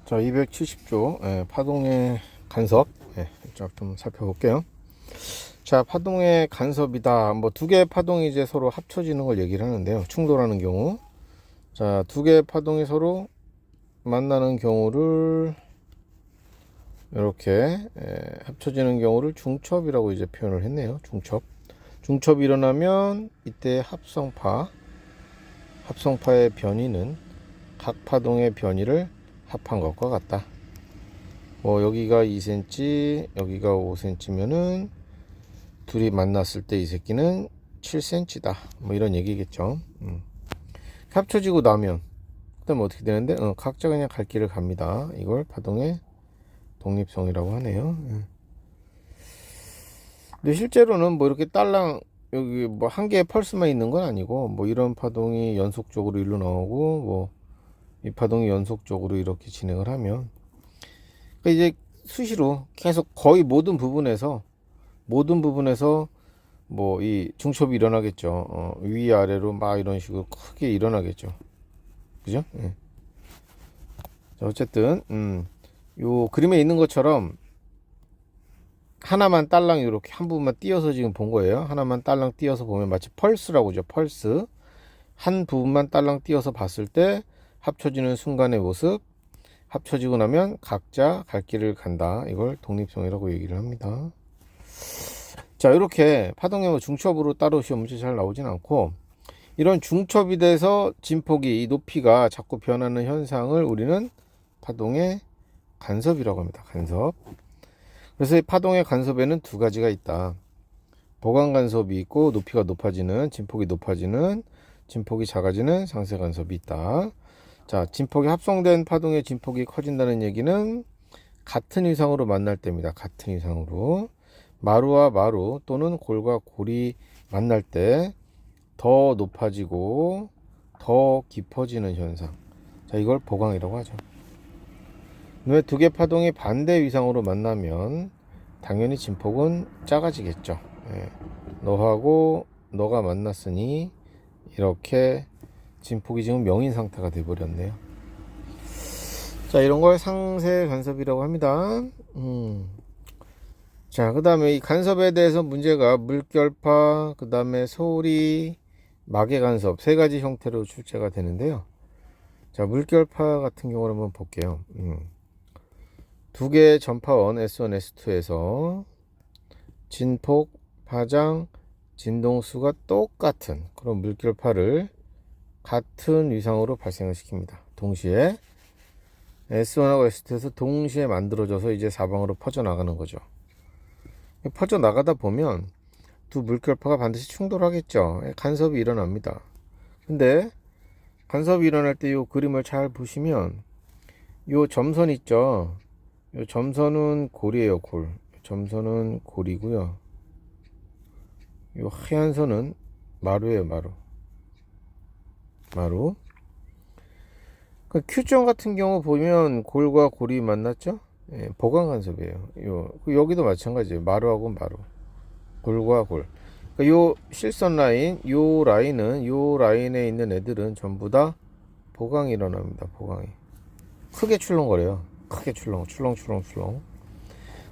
자, 270조 파동의 간섭 좀 살펴볼게요. 자, 파동의 간섭이다. 뭐 두 개의 파동이 이제 서로 합쳐지는 걸 얘기를 하는데요. 충돌하는 경우. 자, 두 개의 파동이 서로 만나는 경우를 이렇게 합쳐지는 경우를 중첩이라고 이제 표현을 했네요. 중첩이 일어나면 이때 합성파의 변이는 각 파동의 변이를 합한 것과 같다. 뭐 여기가 2cm, 여기가 5cm면은 둘이 만났을 때 이 새끼는 7cm다. 뭐 이런 얘기겠죠. 합쳐지고 나면 그다음에 어떻게 되는데? 각자 그냥 갈 길을 갑니다. 이걸 파동의 독립성이라고 하네요. 근데 실제로는 뭐 이렇게 딸랑 여기 뭐 한 개의 펄스만 있는 건 아니고 뭐 이런 파동이 연속적으로 일로 나오고 뭐 이 파동이 연속적으로 이렇게 진행을 하면 그러니까 이제 수시로 계속 거의 모든 부분에서 뭐 이 중첩이 일어나겠죠. 위아래로 막 이런 식으로 크게 일어나겠죠. 그죠? 예. 자, 어쨌든 요 그림에 있는 것처럼 하나만 딸랑 이렇게 한 부분만 띄어서 지금 본 거예요. 하나만 딸랑 띄어서 보면 마치 펄스라고 하죠. 펄스. 한 부분만 딸랑 띄어서 봤을 때 합쳐지는 순간의 모습, 합쳐지고 나면 각자 갈 길을 간다. 이걸 독립성이라고 얘기를 합니다. 자, 이렇게 파동의 뭐 중첩으로 따로 시험 문제 잘 나오진 않고 이런 중첩이 돼서 진폭이 이 높이가 자꾸 변하는 현상을 우리는 파동의 간섭이라고 합니다. 간섭. 그래서 이 파동의 간섭에는 두 가지가 있다. 보강 간섭이 있고 높이가 높아지는, 진폭이 높아지는, 진폭이 작아지는 상쇄 간섭이 있다. 자, 진폭이 합성된 파동의 진폭이 커진다는 얘기는 같은 위상으로 만날 때입니다. 같은 위상으로. 마루와 마루 또는 골과 골이 만날 때 더 높아지고 더 깊어지는 현상. 자, 이걸 보강이라고 하죠. 왜 두 개 파동이 반대 위상으로 만나면 당연히 진폭은 작아지겠죠. 너하고 너가 만났으니 이렇게 진폭이 지금 명인 상태가 돼버렸네요. 자, 이런 걸 상쇄 간섭이라고 합니다. 자, 그 다음에 이 간섭에 대해서 문제가 물결파, 그 다음에 소리, 막의 간섭 세 가지 형태로 출제가 되는데요. 자, 물결파 같은 경우를 한번 볼게요. 두 개의 전파원 S1, S2에서 진폭, 파장, 진동수가 똑같은 그런 물결파를 같은 위상으로 발생을 시킵니다. 동시에 S1하고 S2에서 동시에 만들어져서 이제 사방으로 퍼져나가는 거죠. 퍼져나가다 보면 두 물결파가 반드시 충돌하겠죠. 간섭이 일어납니다. 근데 간섭이 일어날 때 이 그림을 잘 보시면 이 점선 있죠. 이 점선은 골이에요. 골. 점선은 골이고요. 이 하얀 선은 마루예요. 마루. 그 Q점 같은 경우 보면 골과 골이 만났죠. 보강 간섭이에요. 여기도 마찬가지예요. 마루하고 마루. 골과 골. 그러니까 요 실선 라인, 요 라인에 있는 애들은 전부 다 보강이 일어납니다. 보강이 크게 출렁거려요. 크게 출렁.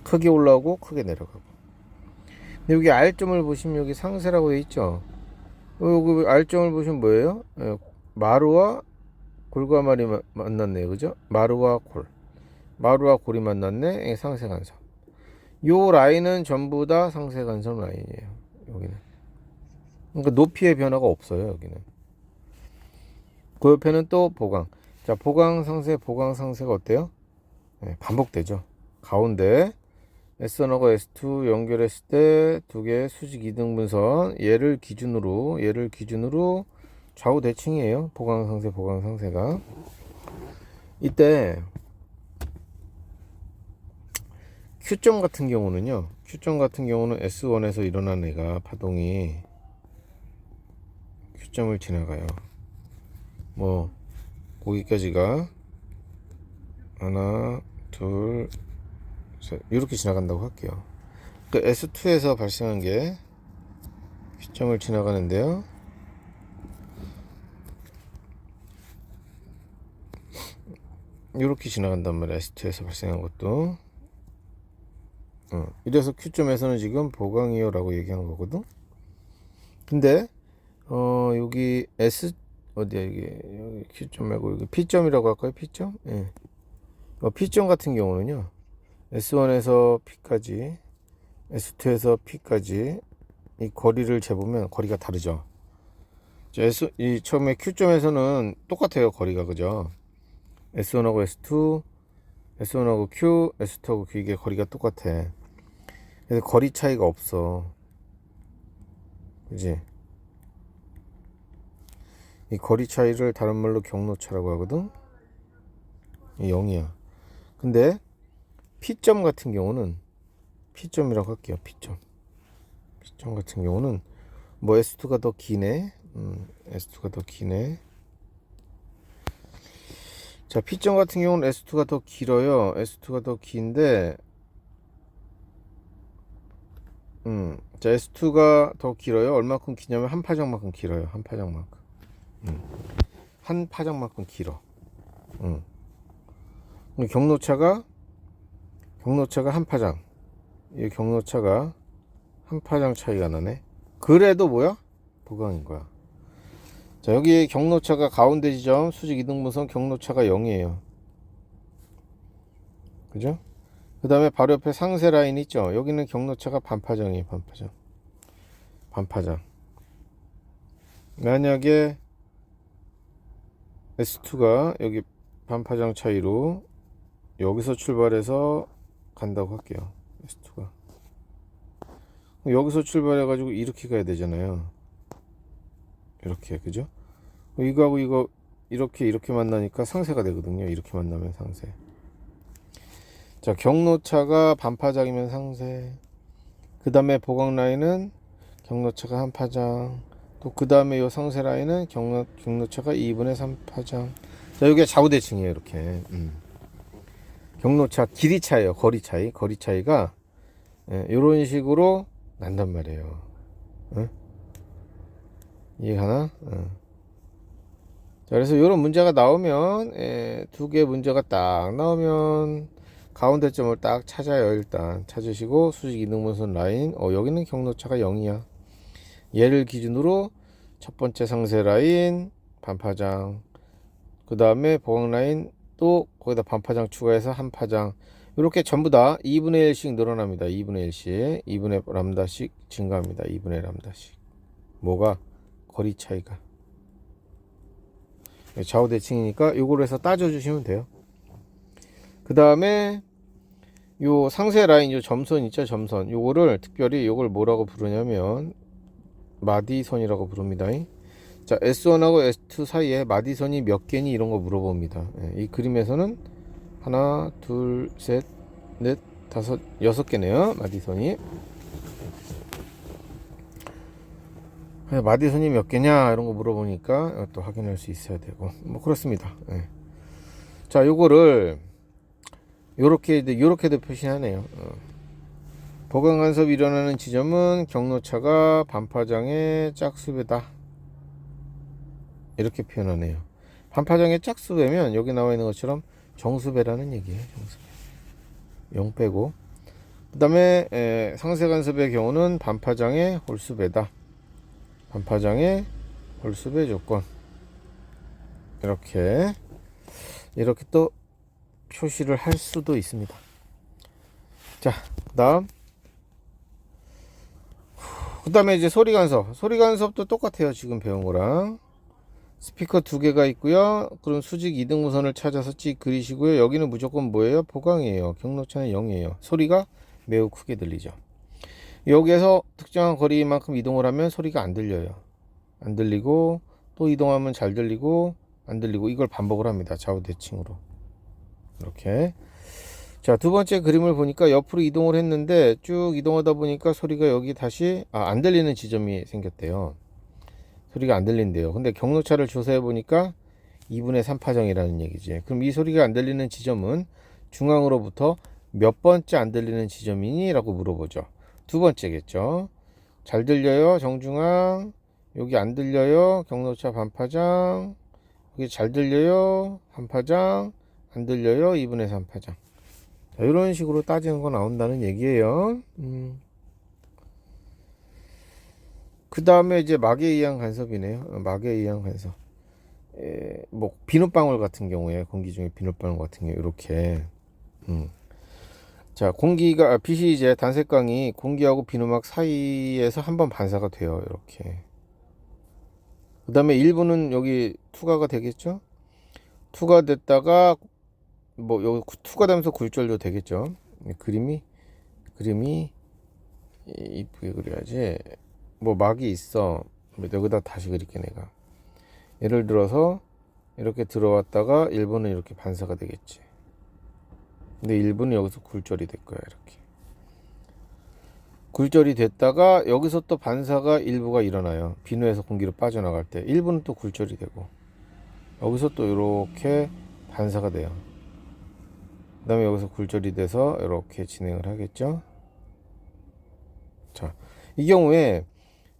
크게 올라오고 크게 내려가고. 근데 여기 R점을 보시면 여기 상세라고 돼 있죠. 여기 R점을 보시면 뭐예요? 마루와 골과 말이 만났네요. 그죠? 마루와 골이 만났네. 상세 간섭. 요 라인은 전부 다 상세 간섭 라인이에요. 여기는. 그러니까 높이의 변화가 없어요. 여기는. 그 옆에는 또 보강. 자, 보강 상세가 어때요? 반복되죠. 가운데 S1하고 S2 연결했을 때 두 개의 수직 이등분선 얘를 기준으로 좌우 대칭이에요. 보강 상세가. 이때 Q점 같은 경우는 S1에서 일어난 애가 파동이 Q점을 지나가요. 뭐 거기까지가 하나, 둘, 셋 이렇게 지나간다고 할게요. 그 S2에서 발생한 게 Q점을 지나가는데요. 이렇게 지나간단 말이야. S2에서 발생한 것도. 이래서 Q점에서는 지금 보강이요 라고 얘기한 거거든. 근데 여기 S 어디야 이게, 여기 Q점 말고 여기 P점이라고 할까요? P점? 예. P점 같은 경우는요, S1에서 P까지, S2에서 P까지 이 거리를 재보면 거리가 다르죠. 이 처음에 Q점에서는 똑같아요, 거리가. 그죠? S1하고 S2, S1하고 Q, S2하고 Q, 이게 거리가 똑같아. 그래서 거리 차이가 없어. 그지? 이 거리 차이를 다른 말로 경로차라고 하거든. 이 0이야. 근데 P점 같은 경우는, P점이라고 할게요. P점 같은 경우는 뭐 S2가 더 기네. S2가 더 기네. 자, P점 같은 경우는 S2가 더 길어요. S2가 더 긴데, 자, S2가 더 길어요. 얼마큼 기냐면 한 파장만큼 길어요. 한 파장만큼. 한 파장만큼 길어. 경로차가 한 파장. 이 경로차가 한 파장 차이가 나네. 그래도 뭐야? 보강인 거야. 자, 여기 경로차가 가운데 지점 수직 이등분선 경로차가 0이에요. 그죠? 그 다음에 바로 옆에 상세 라인 있죠? 여기는 경로차가 반파장이에요. 반파장. 만약에 S2가 여기 반파장 차이로 여기서 출발해서 간다고 할게요. S2가 여기서 출발해 가지고 이렇게 가야 되잖아요. 이렇게. 그죠? 이거하고 이거 이렇게 만나니까 상세가 되거든요. 이렇게 만나면 상세. 자, 경로차가 반파장이면 상세. 그 다음에 보강 라인은 경로차가 한 파장. 또 그 다음에 요 상세 라인은 경로차가 2분의 3 파장. 자, 여기가 좌우대칭이에요. 이렇게. 경로차 길이 차이에요. 거리 차이가 이런 식으로 난단 말이에요. 이해가나? 자, 그래서 이런 문제가 나오면, 두 개 문제가 딱 나오면 가운데 점을 딱 찾아요. 일단 찾으시고 수직 이등분선 라인, 여기는 경로차가 0이야. 얘를 기준으로 첫 번째 상세 라인 반파장, 그 다음에 보강 라인 또 거기다 반파장 추가해서 한 파장, 이렇게 전부 다 2분의 1씩 늘어납니다. 2분의 1씩 2분의 람다씩 증가합니다. 2분의 람다씩. 뭐가? 거리 차이가. 좌우 대칭이니까 요거로 해서 따져 주시면 돼요. 그 다음에 요 상세 라인, 요 점선 있죠? 점선. 요거를 특별히 요걸 뭐라고 부르냐면 마디선이라고 부릅니다. 자, S1하고 S2 사이에 마디선이 몇 개니 이런 거 물어봅니다. 이 그림에서는 하나, 둘, 셋, 넷, 다섯, 6개네요. 마디선이. 마디선이 몇 개냐 이런 거 물어보니까 또 확인할 수 있어야 되고 뭐 그렇습니다. 자, 요거를 요렇게도 표시하네요. 보강 간섭이 일어나는 지점은 경로차가 반파장의 짝수배다. 이렇게 표현하네요. 반파장의 짝수배면 여기 나와 있는 것처럼 정수배라는 얘기예요. 정수배. 0 빼고. 그 다음에 상세 간섭의 경우는 반파장의 홀수배다. 반파장의 홀수배 조건. 이렇게 또 표시를 할 수도 있습니다. 자, 그 다음에 이제 소리 간섭도 똑같아요. 지금 배운 거랑. 스피커 2개가 있고요. 그럼 수직 이등분선을 찾아서 그리시고요. 여기는 무조건 뭐예요? 보강이에요. 경로차는 0이에요. 소리가 매우 크게 들리죠. 여기에서 특정한 거리만큼 이동을 하면 소리가 안 들려요. 안 들리고, 또 이동하면 잘 들리고, 안 들리고, 이걸 반복을 합니다. 좌우 대칭으로. 이렇게. 자, 두 번째 그림을 보니까 옆으로 이동을 했는데 쭉 이동하다 보니까 소리가 여기 다시 안 들리는 지점이 생겼대요. 소리가 안 들린대요. 근데 경로차를 조사해 보니까 2분의 3 파장이라는 얘기지. 그럼 이 소리가 안 들리는 지점은 중앙으로부터 몇 번째 안 들리는 지점이니? 라고 물어보죠. 두 번째겠죠. 잘 들려요, 정중앙. 여기 안 들려요, 경로차 반파장. 여기 잘 들려요, 한파장. 안 들려요? 2분의 3 파장. 자, 이런 식으로 따지는 거 나온다는 얘기예요. 그 다음에 이제 막에 의한 간섭이네요. 막에 의한 간섭. 뭐 비눗방울 같은 경우에, 공기 중에 비눗방울 같은 경우 이렇게 자, 빛이 이제 단색광이 공기하고 비누막 사이에서 한번 반사가 돼요. 이렇게. 그 다음에 일부는 여기 투과가 되겠죠? 투과됐다가 뭐 여기 투과되면서 굴절도 되겠죠? 그림이 이쁘게 그려야지. 뭐 막이 있어. 여기다 다시 그릴게 내가. 예를 들어서 이렇게 들어왔다가 일부는 이렇게 반사가 되겠지. 근데 일부는 여기서 굴절이 될 거야. 이렇게 굴절이 됐다가 여기서 또 반사가 일부가 일어나요. 비누에서 공기로 빠져나갈 때 일부는 또 굴절이 되고 여기서 또 이렇게 반사가 돼요. 그 다음에 여기서 굴절이 돼서 이렇게 진행을 하겠죠. 자, 이 경우에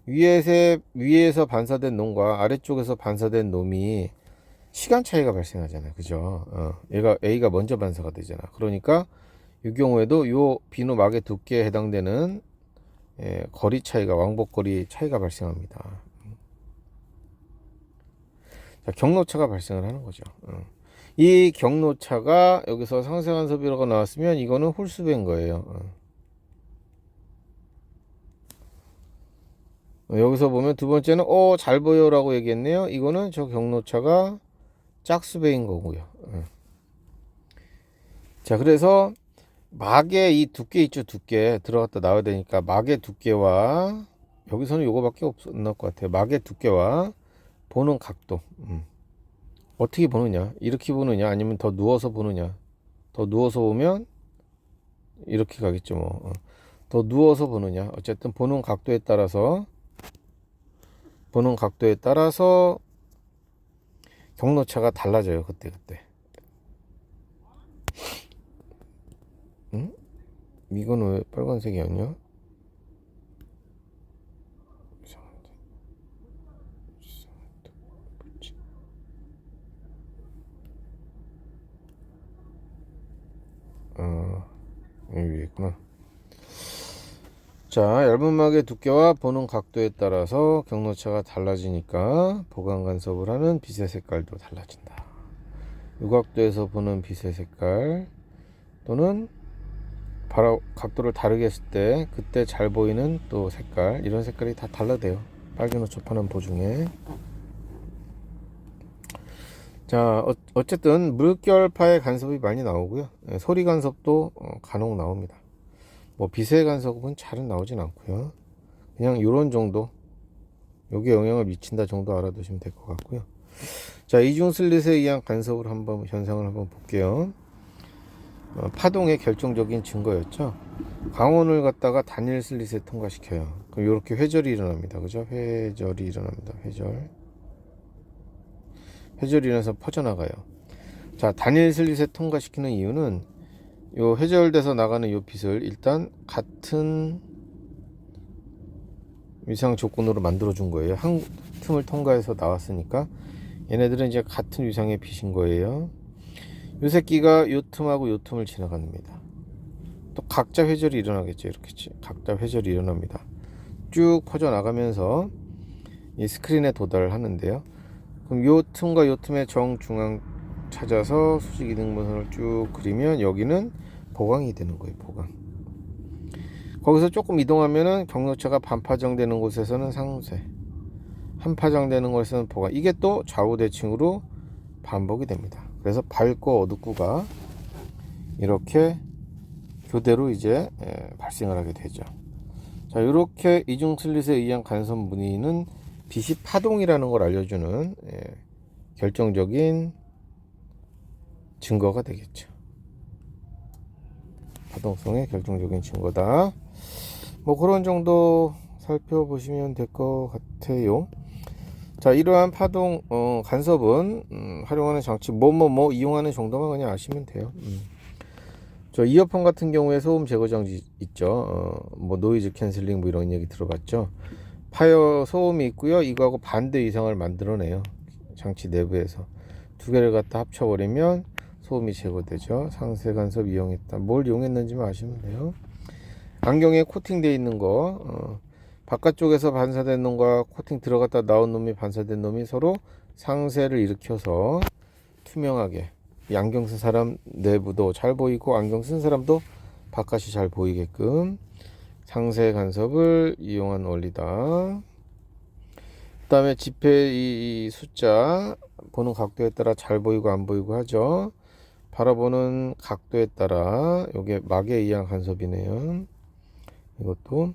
위에서 반사된 놈과 아래쪽에서 반사된 놈이 시간 차이가 발생하잖아요. 그죠? 얘가 A가 먼저 반사가 되잖아. 그러니까 이 경우에도 요 비누 막의 두께에 해당되는 거리 차이가, 왕복거리 차이가 발생합니다. 자, 경로차가 발생을 하는 거죠. 이 경로차가 여기서 상쇄간섭이라고 나왔으면 이거는 홀수배인 거예요. 여기서 보면 두 번째는 잘 보여라고 얘기했네요. 이거는 저 경로차가 짝수배인 거고요. 자, 그래서 막의 이 두께 있죠. 두께 들어갔다 나와야 되니까 막의 두께와 여기서는 요거밖에 없을 것 같아요. 막의 두께와 보는 각도. 어떻게 보느냐? 이렇게 보느냐? 아니면 더 누워서 보느냐? 더 누워서 보면 이렇게 가겠죠. 뭐. 더 누워서 보느냐? 어쨌든 보는 각도에 따라서 경로차가 달라져요. 그때. 이건 왜 빨간색이 아니야? 여기 있구나. 자, 얇은 막의 두께와 보는 각도에 따라서 경로차가 달라지니까 보강 간섭을 하는 빛의 색깔도 달라진다. 유각도에서 보는 빛의 색깔 또는 바로 각도를 다르게 했을 때 그때 잘 보이는 또 색깔, 이런 색깔이 다 달라돼요. 빨개노 초파는 보중에. 자, 어쨌든 물결파의 간섭이 많이 나오고요. 소리 간섭도 간혹 나옵니다. 뭐 빛의 간섭은 잘은 나오진 않고요. 그냥 요런 정도, 요게 영향을 미친다 정도 알아두시면 될 것 같고요. 자, 이중 슬릿에 의한 간섭을 현상을 한번 볼게요. 파동의 결정적인 증거였죠. 광원을 갖다가 단일 슬릿에 통과시켜요. 그럼 이렇게 회절이 일어납니다. 그죠? 회절이 일어납니다. 회절이 일어나서 퍼져나가요. 자, 단일 슬릿에 통과시키는 이유는 요 회절돼서 나가는 요 빛을 일단 같은 위상 조건으로 만들어 준 거예요. 한 틈을 통과해서 나왔으니까 얘네들은 이제 같은 위상의 빛인 거예요. 요 새끼가 요 틈하고 요 틈을 지나갑니다. 또 각자 회절이 일어나겠죠. 이렇게 각자 회절이 일어납니다. 쭉 퍼져 나가면서 이 스크린에 도달을 하는데요. 그럼 요 틈과 요 틈의 정중앙 찾아서 수직 이등분선을 쭉 그리면 여기는 보강이 되는 거예요. 보강. 거기서 조금 이동하면은 경로차가 반파정 되는 곳에서는 상쇄, 한파정 되는 곳에서는 보강. 이게 또 좌우 대칭으로 반복이 됩니다. 그래서 밝고 어둡고가 이렇게 교대로 이제 발생을 하게 되죠. 자, 이렇게 이중 슬릿에 의한 간섭 무늬는 빛이 파동이라는 걸 알려주는 결정적인 증거가 되겠죠. 파동성의 결정적인 증거다. 뭐 그런 정도 살펴보시면 될 것 같아요. 자, 이러한 파동 간섭은 활용하는 장치 뭐 이용하는 정도만 그냥 아시면 돼요. 저 이어폰 같은 경우에 소음 제거 장치 있죠. 뭐 노이즈 캔슬링 뭐 이런 얘기 들어봤죠. 파이어 소음이 있고요. 이거하고 반대 이상을 만들어내요. 장치 내부에서 두 개를 갖다 합쳐버리면 소음이 제거되죠. 상세 간섭 이용했다. 뭘 이용했는지만 아시면 돼요. 안경에 코팅되어 있는 거, 바깥쪽에서 반사된 놈과 코팅 들어갔다 나온 놈이 반사된 놈이 서로 상세를 일으켜서 투명하게, 이 안경 쓴 사람 내부도 잘 보이고 안경 쓴 사람도 바깥이 잘 보이게끔 상세 간섭을 이용한 원리다. 그 다음에 지폐 이 숫자 보는 각도에 따라 잘 보이고 안 보이고 하죠. 바라보는 각도에 따라 요게 막에 의한 간섭이네요. 이것도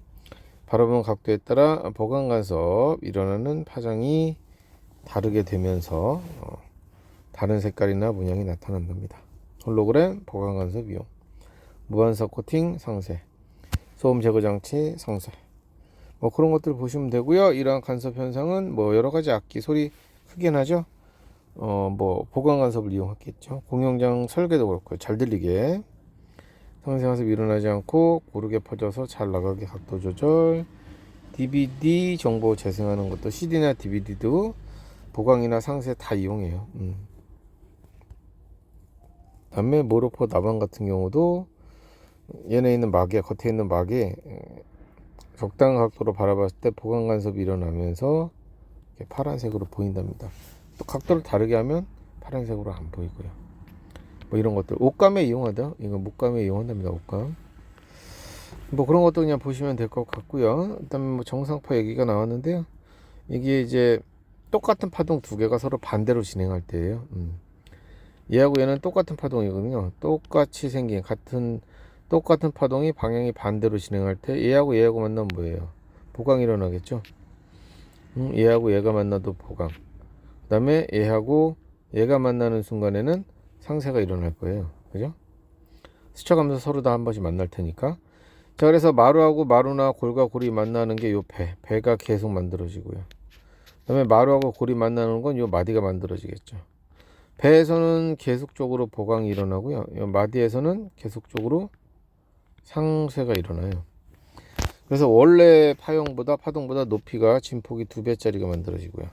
바라보는 각도에 따라 보강 간섭 일어나는 파장이 다르게 되면서 다른 색깔이나 문양이 나타난답니다. 홀로그램 보강 간섭 이용, 무반사 코팅 상세, 소음 제거 장치 상세, 뭐 그런 것들 보시면 되고요. 이러한 간섭 현상은 뭐 여러 가지 악기 소리 크게 나죠. 뭐 보강 간섭을 이용했겠죠. 공연장 설계도 그렇고요. 잘 들리게 상세 간섭이 일어나지 않고 고르게 퍼져서 잘 나가게 각도 조절, DVD 정보 재생하는 것도 CD나 DVD도 보강이나 상세 다 이용해요. 다음에 모로포 나방 같은 경우도 얘네 있는 막에 겉에 있는 막에 적당한 각도로 바라봤을 때 보강 간섭이 일어나면서 이렇게 파란색으로 보인답니다. 또 각도를 다르게 하면 파란색으로 안 보이고요. 뭐 이런 것들 옷감에 이용하다. 이거 목감에 이용한답니다. 옷감. 뭐 그런 것도 그냥 보시면 될 것 같고요. 그다음에 뭐 정상파 얘기가 나왔는데요. 이게 이제 똑같은 파동 두 개가 서로 반대로 진행할 때예요. 얘하고 얘는 똑같은 파동이거든요. 똑같이 생긴 똑같은 파동이 방향이 반대로 진행할 때 얘하고 얘하고 만나면 뭐예요? 보강이 일어나겠죠. 얘하고 얘가 만나도 보강. 그 다음에 얘하고 얘가 만나는 순간에는 상세가 일어날 거예요. 그죠? 스쳐가면서 서로 다 한 번씩 만날 테니까. 자, 그래서 마루하고 마루나 골과 골이 만나는 게 요 배가 계속 만들어지고요. 그 다음에 마루하고 골이 만나는 건 요 마디가 만들어지겠죠. 배에서는 계속적으로 보강이 일어나고요. 요 마디에서는 계속적으로 상쇄가 일어나요. 그래서 원래 파동보다 높이가 진폭이 2배짜리가 만들어지고요.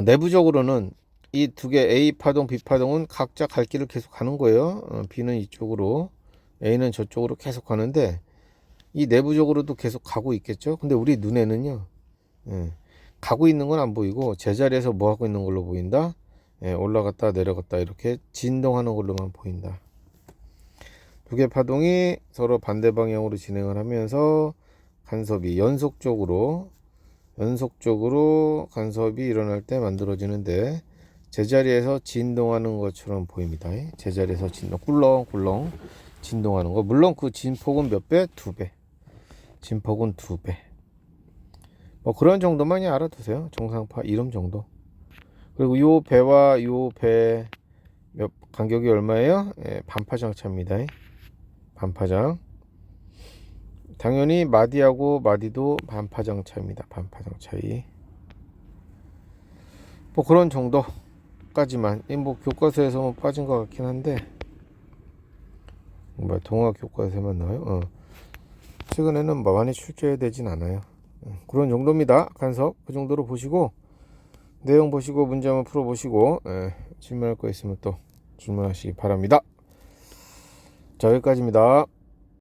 내부적으로는 이 두 개 A 파동, B 파동은 각자 갈 길을 계속 가는 거예요. B는 이쪽으로, A는 저쪽으로 계속 가는데 이 내부적으로도 계속 가고 있겠죠. 근데 우리 눈에는요, 가고 있는 건 안 보이고 제자리에서 뭐 하고 있는 걸로 보인다. 올라갔다 내려갔다 이렇게 진동하는 걸로만 보인다. 두 개 파동이 서로 반대 방향으로 진행을 하면서 간섭이 연속적으로 간섭이 일어날 때 만들어지는데 제자리에서 진동하는 것처럼 보입니다. 제자리에서 꿀렁꿀렁 진동하는 거. 물론 그 진폭은 몇 배? 2배. 진폭은 2배. 뭐 그런 정도만이 알아두세요. 정상파 이름 정도. 그리고 요 배와 요 배 간격이 얼마예요? 반파장 차입니다. 반파장. 당연히 마디하고 마디도 반파장 차입니다. 반파장 차이. 뭐 그런 정도까지만. 뭐 교과서에서 뭐 빠진 것 같긴 한데. 뭐 동화 교과서에만 나와요. 최근에는 뭐 많이 출제되진 않아요. 그런 정도입니다. 간섭 그 정도로 보시고 내용 보시고 문제 한번 풀어보시고 질문할 거 있으면 또 질문하시기 바랍니다. 자, 여기까지입니다.